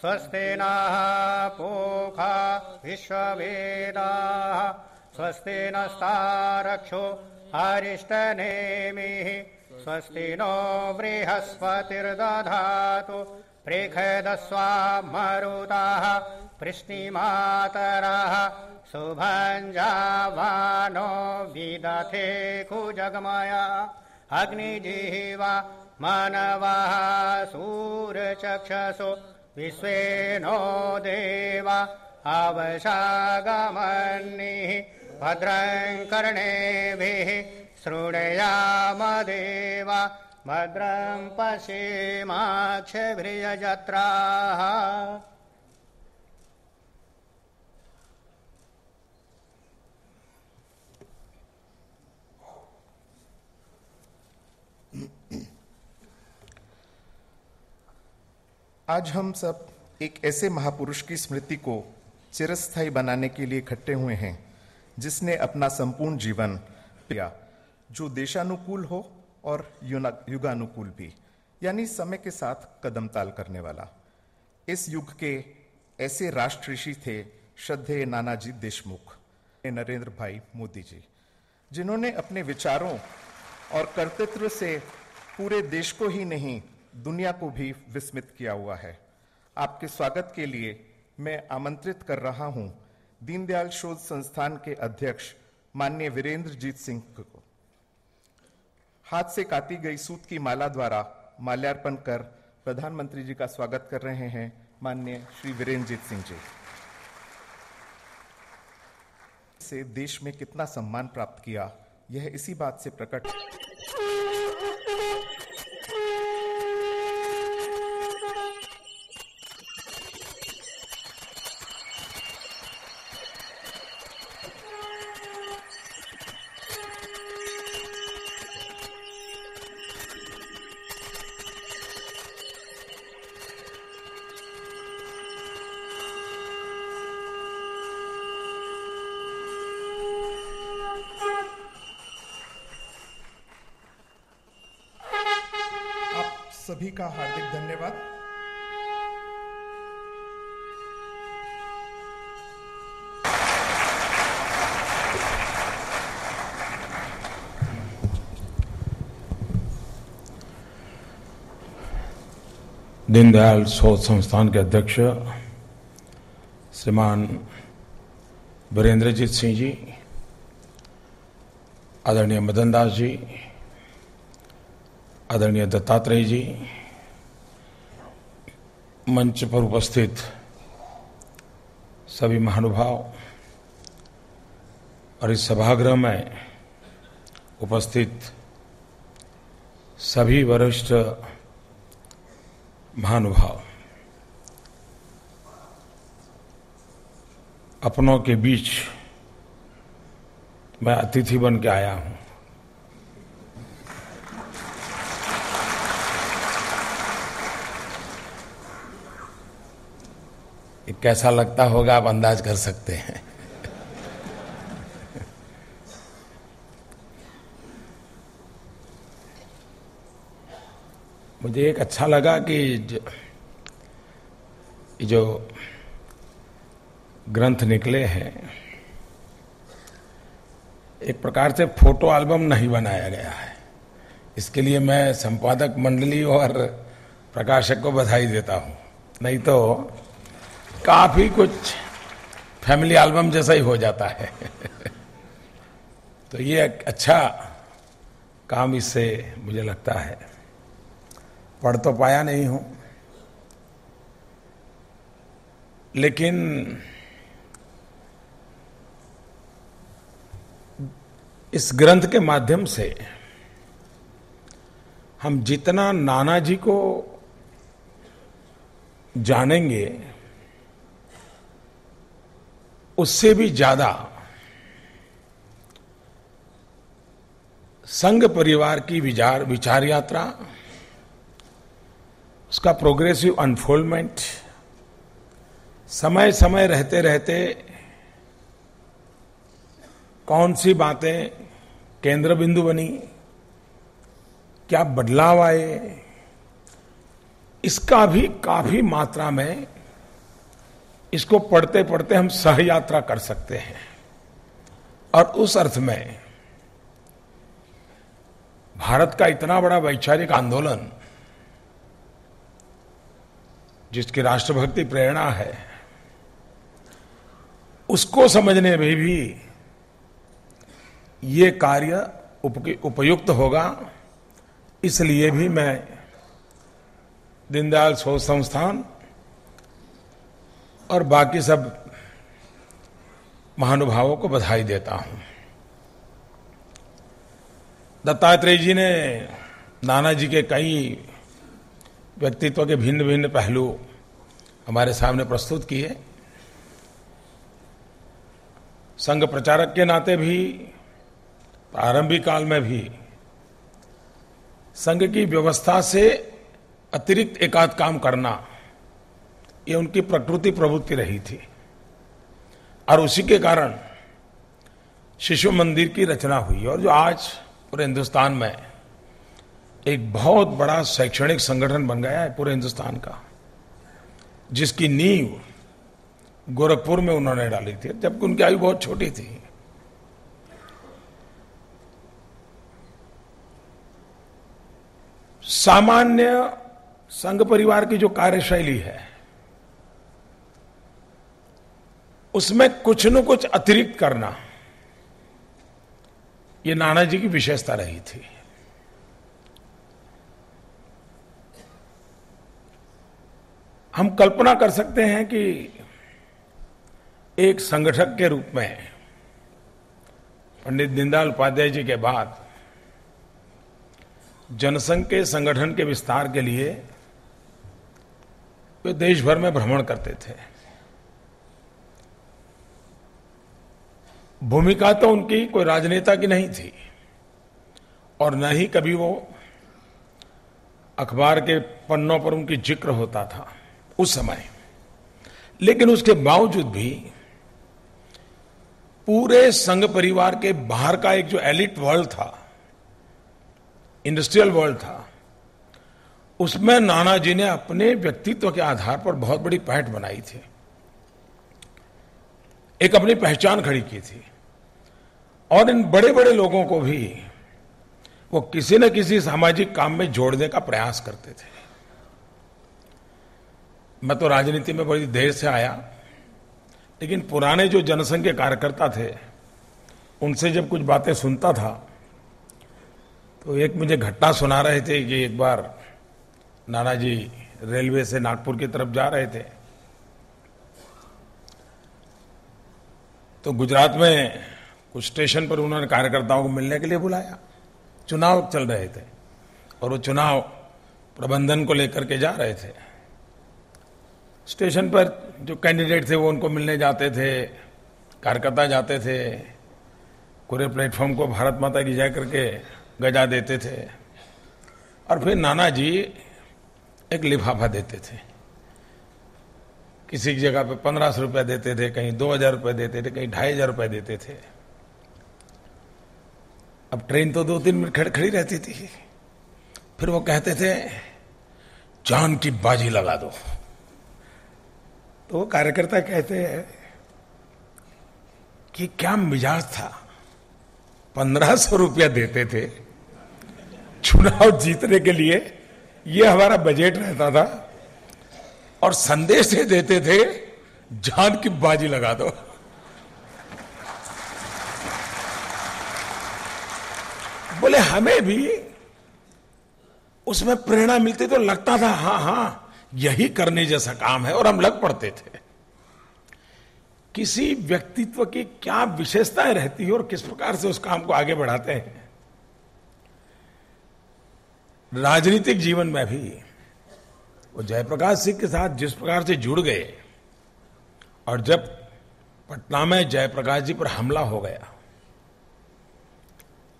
स्वस्ति नः पूषा विश्ववेदाः स्वस्ति नस्तारक्षो अरिष्टनेमिः स्वस्ति नो बृहस्पतिर्दधातु प्रेषयध्वं पृश्निमातरः शुभञ्जावानो विदथे कुजगमया अग्निजिह्वा मानवः सूर्यचक्षुषो विश्वे नो देवा आवशागमन्निः भद्रं कर्णेभिः शृणुयाम देवा भद्रं पश्येमाक्षभिर्यजत्राः। आज हम सब एक ऐसे महापुरुष की स्मृति को चिरस्थायी बनाने के लिए इकट्ठे हुए हैं जिसने अपना संपूर्ण जीवन दिया, जो देशानुकूल हो और युगानुकूल भी, यानी समय के साथ कदम ताल करने वाला। इस युग के ऐसे राष्ट्र ऋषि थे श्रद्धेय नानाजी देशमुख, नरेंद्र भाई मोदी जी, जिन्होंने अपने विचारों और कर्तृत्व से पूरे देश को ही नहीं दुनिया को भी विस्मित किया हुआ है। आपके स्वागत के लिए मैं आमंत्रित कर रहा हूं दीनदयाल शोध संस्थान के अध्यक्ष माननीय वीरेंद्रजीत सिंह को। हाथ से काटी गई सूत की माला द्वारा माल्यार्पण कर प्रधानमंत्री जी का स्वागत कर रहे हैं माननीय श्री वीरेंद्रजीत सिंह जी। से देश में कितना सम्मान प्राप्त किया, यह इसी बात से प्रकट। सभी का हार्दिक धन्यवाद। दीनदयाल शोध संस्थान के अध्यक्ष श्रीमान वीरेंद्रजीत सिंह जी, आदरणीय मदन दास जी, आदरणीय दत्तात्रेय जी, मंच पर उपस्थित सभी महानुभाव और इस सभागृह में उपस्थित सभी वरिष्ठ महानुभाव, अपनों के बीच मैं अतिथि बन के आया हूं। कैसा लगता होगा आप अंदाज कर सकते हैं। मुझे एक अच्छा लगा कि जो ग्रंथ निकले हैं, एक प्रकार से फोटो एल्बम नहीं बनाया गया है। इसके लिए मैं संपादक मंडली और प्रकाशक को बधाई देता हूं, नहीं तो काफी कुछ फैमिली एल्बम जैसा ही हो जाता है। तो ये एक अच्छा काम इससे मुझे लगता है। पढ़ तो पाया नहीं हूं, लेकिन इस ग्रंथ के माध्यम से हम जितना नानाजी को जानेंगे उससे भी ज्यादा संघ परिवार की विचार यात्रा, उसका प्रोग्रेसिव अनफोल्डमेंट, समय समय रहते रहते कौन सी बातें केंद्र बिंदु बनी, क्या बदलाव आए, इसका भी काफी मात्रा में, इसको पढ़ते पढ़ते हम सहयात्रा कर सकते हैं। और उस अर्थ में भारत का इतना बड़ा वैचारिक आंदोलन, जिसकी राष्ट्रभक्ति प्रेरणा है, उसको समझने में भी ये कार्य उपयुक्त होगा। इसलिए भी मैं दीनदयाल शोध संस्थान और बाकी सब महानुभावों को बधाई देता हूं। दत्तात्रेय जी ने नानाजी के कई व्यक्तित्व के भिन्न भिन्न पहलू हमारे सामने प्रस्तुत किए। संघ प्रचारक के नाते भी, प्रारंभिक काल में भी संघ की व्यवस्था से अतिरिक्त एकाध काम करना, ये उनकी प्रकृति प्रवृत्ति रही थी। और उसी के कारण शिशु मंदिर की रचना हुई, और जो आज पूरे हिंदुस्तान में एक बहुत बड़ा शैक्षणिक संगठन बन गया है पूरे हिंदुस्तान का, जिसकी नींव गोरखपुर में उन्होंने डाली थी, जबकि उनकी आयु बहुत छोटी थी। सामान्य संघ परिवार की जो कार्यशैली है, उसमें कुछ न कुछ अतिरिक्त करना, ये नानाजी की विशेषता रही थी। हम कल्पना कर सकते हैं कि एक संगठक के रूप में पंडित दीनदयाल उपाध्याय जी के बाद जनसंघ के संगठन के विस्तार के लिए वे देश भर में भ्रमण करते थे। भूमिका तो उनकी कोई राजनेता की नहीं थी, और न ही कभी वो अखबार के पन्नों पर उनकी जिक्र होता था उस समय। लेकिन उसके बावजूद भी पूरे संघ परिवार के बाहर का एक जो एलिट वर्ल्ड था, इंडस्ट्रियल वर्ल्ड था, उसमें नानाजी ने अपने व्यक्तित्व के आधार पर बहुत बड़ी पैठ बनाई थी, एक अपनी पहचान खड़ी की थी। और इन बड़े बड़े लोगों को भी वो किसी न किसी सामाजिक काम में जोड़ने का प्रयास करते थे। मैं तो राजनीति में बड़ी देर से आया, लेकिन पुराने जो जनसंघ के कार्यकर्ता थे, उनसे जब कुछ बातें सुनता था, तो एक मुझे घटना सुना रहे थे कि एक बार नानाजी रेलवे से नागपुर की तरफ जा रहे थे, तो गुजरात में कुछ स्टेशन पर उन्होंने कार्यकर्ताओं को मिलने के लिए बुलाया। चुनाव चल रहे थे और वो चुनाव प्रबंधन को लेकर के जा रहे थे। स्टेशन पर जो कैंडिडेट थे वो उनको मिलने जाते थे, कार्यकर्ता जाते थे, पूरे प्लेटफॉर्म को भारत माता की जय करके गजा देते थे, और फिर नानाजी एक लिफाफा देते थे। किसी की जगह पे 1500 रुपया देते थे, कहीं 2000 रुपये देते थे, कहीं 2500 रुपये देते थे। अब ट्रेन तो 2-3 मिनट खड़ी रहती थी, फिर वो कहते थे जान की बाजी लगा दो। तो वो कार्यकर्ता कहते हैं कि क्या मिजाज था, 1500 रुपया देते थे चुनाव जीतने के लिए, ये हमारा बजट रहता था, और संदेश देते थे जान की बाजी लगा दो। बोले हमें भी उसमें प्रेरणा मिलती, तो लगता था हाँ यही करने जैसा काम है, और हम लग पड़ते थे। किसी व्यक्तित्व की क्या विशेषताएं रहती है और किस प्रकार से उस काम को आगे बढ़ाते हैं। राजनीतिक जीवन में भी वो जयप्रकाश सिंह के साथ जिस प्रकार से जुड़ गए, और जब पटना में जयप्रकाश जी पर हमला हो गया,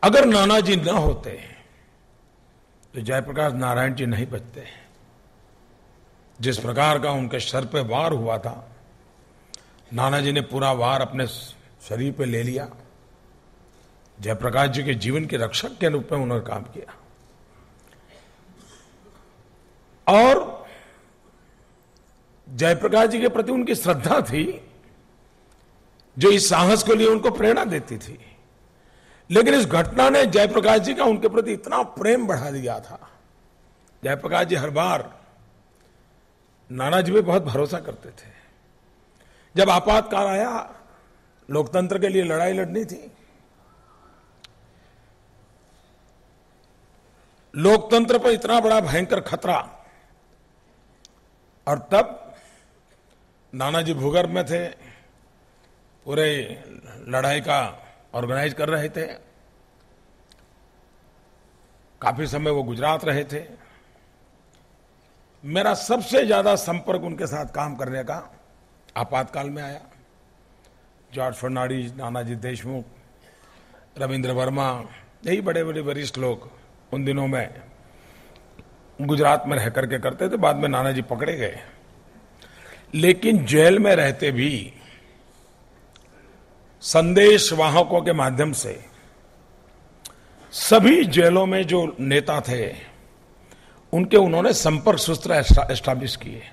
अगर नानाजी न होते तो जयप्रकाश नारायण जी नहीं बचते। जिस प्रकार का उनके सर पे वार हुआ था, नानाजी ने पूरा वार अपने शरीर पे ले लिया। जयप्रकाश जी के जीवन के रक्षक के रूप में उन्होंने काम किया। और जयप्रकाश जी के प्रति उनकी श्रद्धा थी जो इस साहस के लिए उनको प्रेरणा देती थी। लेकिन इस घटना ने जयप्रकाश जी का उनके प्रति इतना प्रेम बढ़ा दिया था। जयप्रकाश जी हर बार नानाजी पे बहुत भरोसा करते थे। जब आपातकाल आया, लोकतंत्र के लिए लड़ाई लड़नी थी, लोकतंत्र पर इतना बड़ा भयंकर खतरा, और तब नानाजी भूगर्भ में थे, पूरे लड़ाई का ऑर्गेनाइज कर रहे थे। काफी समय वो गुजरात रहे थे। मेरा सबसे ज्यादा संपर्क उनके साथ काम करने का आपातकाल में आया। जॉर्ज फर्नांडिस, नानाजी देशमुख, रविंद्र वर्मा, यही बड़े बड़े वरिष्ठ लोग उन दिनों में गुजरात में रह करके करते थे। बाद में नानाजी पकड़े गए, लेकिन जेल में रहते भी संदेश वाहकों के माध्यम से सभी जेलों में जो नेता थे उनके उन्होंने संपर्क सूत्र एस्टैब्लिश किए।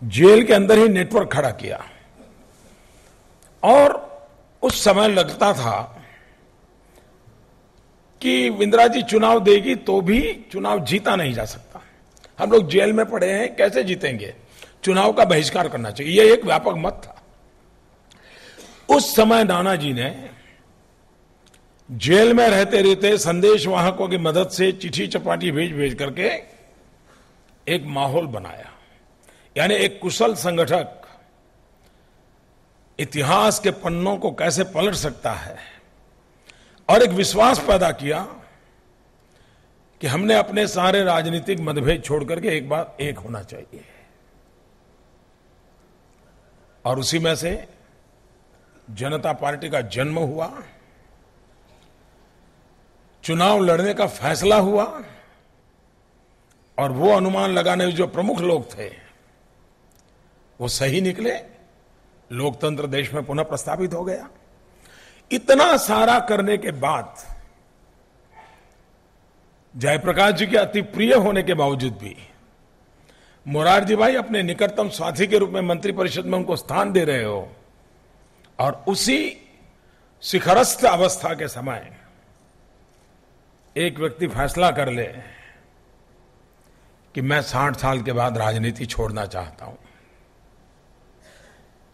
जेल के अंदर ही नेटवर्क खड़ा किया। और उस समय लगता था कि इंदिरा जी चुनाव देगी तो भी चुनाव जीता नहीं जा सकता। हम लोग जेल में पड़े हैं, कैसे जीतेंगे? चुनाव का बहिष्कार करना चाहिए, यह एक व्यापक मत था। उस समय नानाजी ने जेल में रहते रहते संदेश वाहकों की मदद से चिट्ठी चपाटी भेज भेज करके एक माहौल बनाया। यानी एक कुशल संगठक इतिहास के पन्नों को कैसे पलट सकता है, और एक विश्वास पैदा किया कि हमने अपने सारे राजनीतिक मतभेद छोड़ करके एक बार एक होना चाहिए। और उसी में से जनता पार्टी का जन्म हुआ, चुनाव लड़ने का फैसला हुआ, और वो अनुमान लगाने जो प्रमुख लोग थे वो सही निकले। लोकतंत्र देश में पुनः प्रस्तापित हो गया। इतना सारा करने के बाद, जयप्रकाश जी के अति प्रिय होने के बावजूद भी मोरारजी भाई अपने निकटतम साथी के रूप में मंत्रिपरिषद में उनको स्थान दे रहे हो, और उसी शिखरस्थ अवस्था के समय एक व्यक्ति फैसला कर ले कि मैं 60 साल के बाद राजनीति छोड़ना चाहता हूं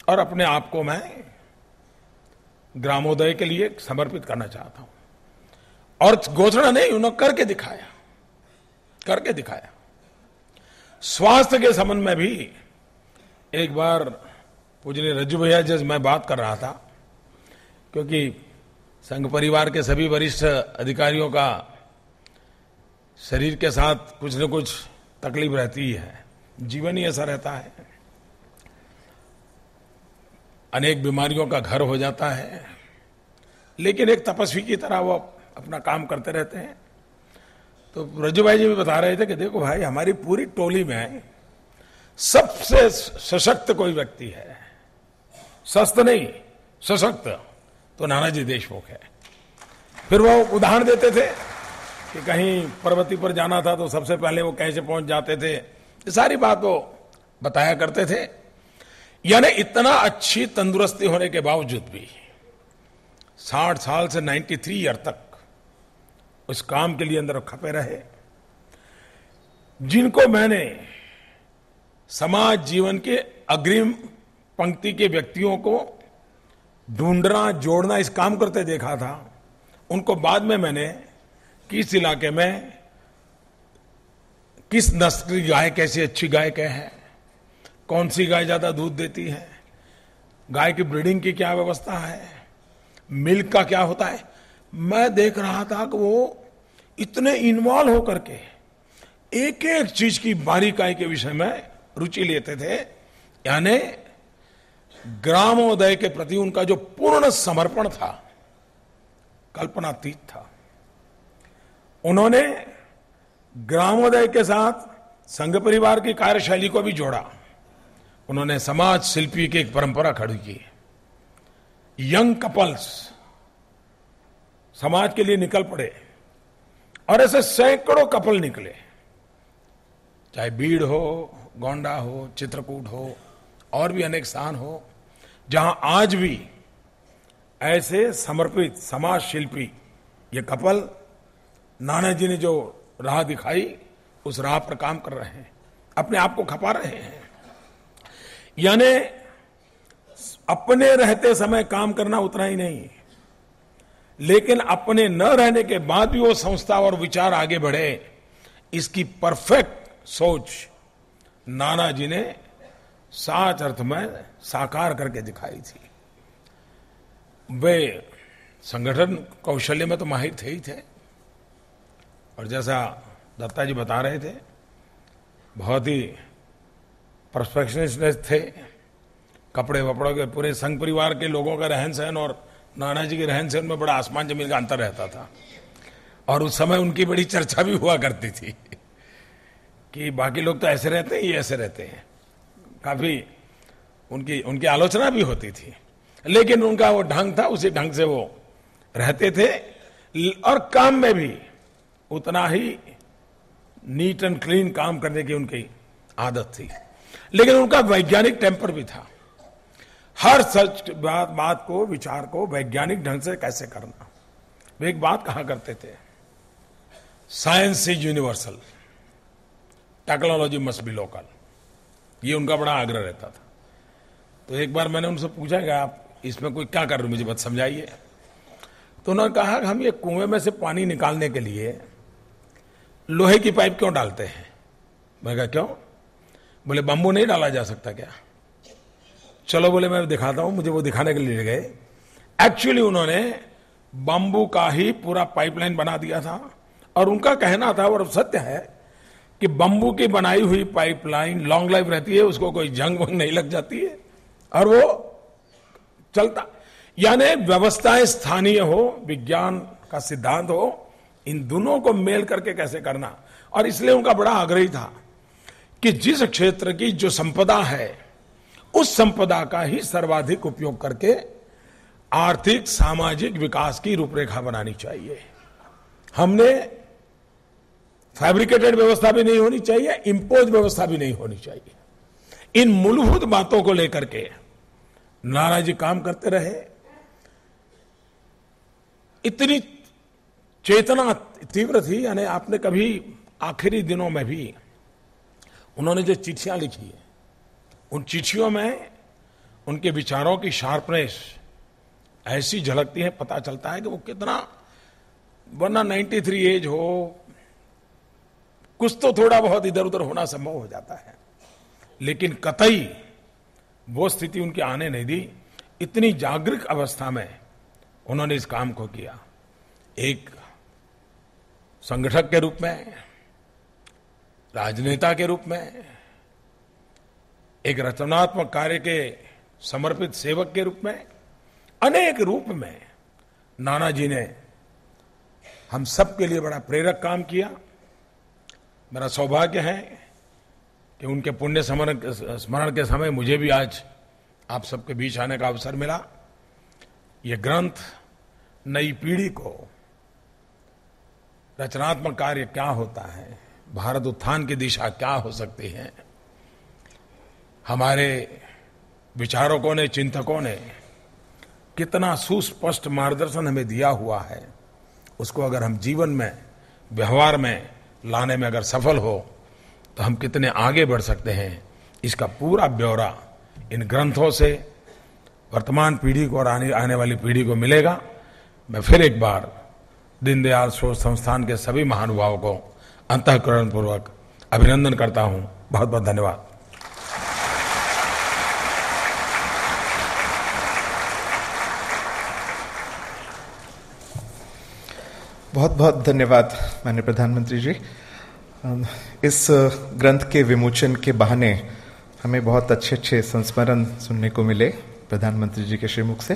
और अपने आप को मैं ग्रामोदय के लिए समर्पित करना चाहता हूं। और घोषणा नहीं, उन्होंने करके दिखाया। स्वास्थ्य के संबंध में भी एक बार पूजनीय रज्जू भैया जैसे मैं बात कर रहा था, क्योंकि संघ परिवार के सभी वरिष्ठ अधिकारियों का शरीर के साथ कुछ न कुछ तकलीफ रहती है, जीवन ही ऐसा रहता है, अनेक बीमारियों का घर हो जाता है, लेकिन एक तपस्वी की तरह वो अपना काम करते रहते हैं। तो रज्जू भाई जी भी बता रहे थे कि देखो भाई, हमारी पूरी टोली में सबसे सशक्त कोई व्यक्ति है, सस्त नहीं सशक्त, तो नानाजी देशमुख है। फिर वो उदाहरण देते थे कि कहीं पर्वती पर जाना था तो सबसे पहले वो कैसे पहुंच जाते थे, ये सारी बात वो बताया करते थे। यानी इतना अच्छी तंदुरुस्ती होने के बावजूद भी 60 साल से 93 ईयर तक उस काम के लिए अंदर खपे रहे, जिनको मैंने समाज जीवन के अग्रिम पंक्ति के व्यक्तियों को ढूंढना, जोड़ना, इस काम करते देखा था। उनको बाद में मैंने किस इलाके में किस नस्ल की गाय कैसी अच्छी गाय क्या है, कौन सी गाय ज्यादा दूध देती है, गाय की ब्रीडिंग की क्या व्यवस्था है, मिल्क का क्या होता है, मैं देख रहा था कि वो इतने इन्वॉल्व होकर के एक एक चीज की बारीकाई के विषय में रुचि लेते थे। यानी ग्रामोदय के प्रति उनका जो पूर्ण समर्पण था, कल्पनातीत था। उन्होंने ग्रामोदय के साथ संघ परिवार की कार्यशैली को भी जोड़ा। उन्होंने समाज शिल्पी की एक परंपरा खड़ी की। यंग कपल्स समाज के लिए निकल पड़े, और ऐसे सैकड़ों कपल निकले, चाहे बीड़ हो, गोंडा हो, चित्रकूट हो, और भी अनेक स्थान हो जहां आज भी ऐसे समर्पित समाज शिल्पी ये कपल नाना जी ने जो राह दिखाई उस राह पर काम कर रहे हैं, अपने आप को खपा रहे हैं। यानी अपने रहते समय काम करना उतना ही नहीं, लेकिन अपने न रहने के बाद भी वो संस्था और विचार आगे बढ़े, इसकी परफेक्ट सोच नाना जी ने साच अर्थ में साकार करके दिखाई थी। वे संगठन कौशल्य में तो माहिर थे ही थे, और जैसा दत्ता जी बता रहे थे, बहुत ही परफेक्शनिस्ट थे। कपड़े वपड़ों के पूरे संघ परिवार के लोगों का रहन सहन और नाना जी के रहन सहन में बड़ा आसमान जमीन का अंतर रहता था। और उस समय उनकी बड़ी चर्चा भी हुआ करती थी कि बाकी लोग तो ऐसे रहते हैं, ये ऐसे रहते हैं। काफी उनकी आलोचना भी होती थी, लेकिन उनका वो ढंग था, उसी ढंग से वो रहते थे, और काम में भी उतना ही नीट एंड क्लीन काम करने की उनकी आदत थी। लेकिन उनका वैज्ञानिक टेम्पर भी था। हर सच बात को, विचार को वैज्ञानिक ढंग से कैसे करना। वे एक बात कहा करते थे, science is universal, technology must be local. ये उनका बड़ा आग्रह रहता था। तो एक बार मैंने उनसे पूछा कि आप इसमें कोई क्या कर रहे हो, मुझे बस समझाइए। तो उन्होंने कहा कि हम ये कुएं में से पानी निकालने के लिए लोहे की पाइप क्यों डालते हैं। मैं कहा क्यों? बोले बंबू नहीं डाला जा सकता क्या? चलो बोले मैं दिखाता हूं। मुझे वो दिखाने के लिए गए। एक्चुअली उन्होंने बंबू का ही पूरा पाइपलाइन बना दिया था, और उनका कहना था, और सत्य है, कि बंबू की बनाई हुई पाइपलाइन लॉन्ग लाइफ रहती है, उसको कोई जंग वंग नहीं लग जाती है, और वो चलता। यानी व्यवस्थाएं स्थानीय हो, विज्ञान का सिद्धांत हो, इन दोनों को मेल करके कैसे करना। और इसलिए उनका बड़ा आग्रही था कि जिस क्षेत्र की जो संपदा है, उस संपदा का ही सर्वाधिक उपयोग करके आर्थिक सामाजिक विकास की रूपरेखा बनानी चाहिए। हमने फैब्रिकेटेड व्यवस्था भी नहीं होनी चाहिए, इंपोज व्यवस्था भी नहीं होनी चाहिए। इन मूलभूत बातों को लेकर के नाना जी काम करते रहे। इतनी चेतना तीव्र थी, यानी आपने कभी आखिरी दिनों में भी उन्होंने जो चिट्ठियां लिखी है, उन चिट्ठियों में उनके विचारों की शार्पनेस ऐसी झलकती है, पता चलता है कि वो कितना, वरना 93 एज हो, कुछ तो थोड़ा बहुत इधर उधर होना संभव हो जाता है, लेकिन कतई वो स्थिति उनकी आने नहीं दी। इतनी जागरूक अवस्था में उन्होंने इस काम को किया। एक संगठक के रूप में, राजनेता के रूप में, एक रचनात्मक कार्य के समर्पित सेवक के रूप में, अनेक रूप में नाना जी ने हम सब के लिए बड़ा प्रेरक काम किया। मेरा सौभाग्य है कि उनके पुण्य स्मरण के समय मुझे भी आज आप सबके बीच आने का अवसर मिला। ये ग्रंथ नई पीढ़ी को रचनात्मक कार्य क्या होता है, भारत उत्थान की दिशा क्या हो सकती है, हमारे विचारकों ने, चिंतकों ने कितना सुस्पष्ट मार्गदर्शन हमें दिया हुआ है, उसको अगर हम जीवन में, व्यवहार में लाने में अगर सफल हो तो हम कितने आगे बढ़ सकते हैं, इसका पूरा ब्यौरा इन ग्रंथों से वर्तमान पीढ़ी को और आने वाली पीढ़ी को मिलेगा। मैं फिर एक बार दीनदयाल शोध संस्थान के सभी महानुभावों को अंतःकरणपूर्वक अभिनंदन करता हूं। बहुत बहुत धन्यवाद। बहुत बहुत धन्यवाद माननीय प्रधानमंत्री जी। इस ग्रंथ के विमोचन के बहाने हमें बहुत अच्छे अच्छे संस्मरण सुनने को मिले प्रधानमंत्री जी के श्रीमुख से।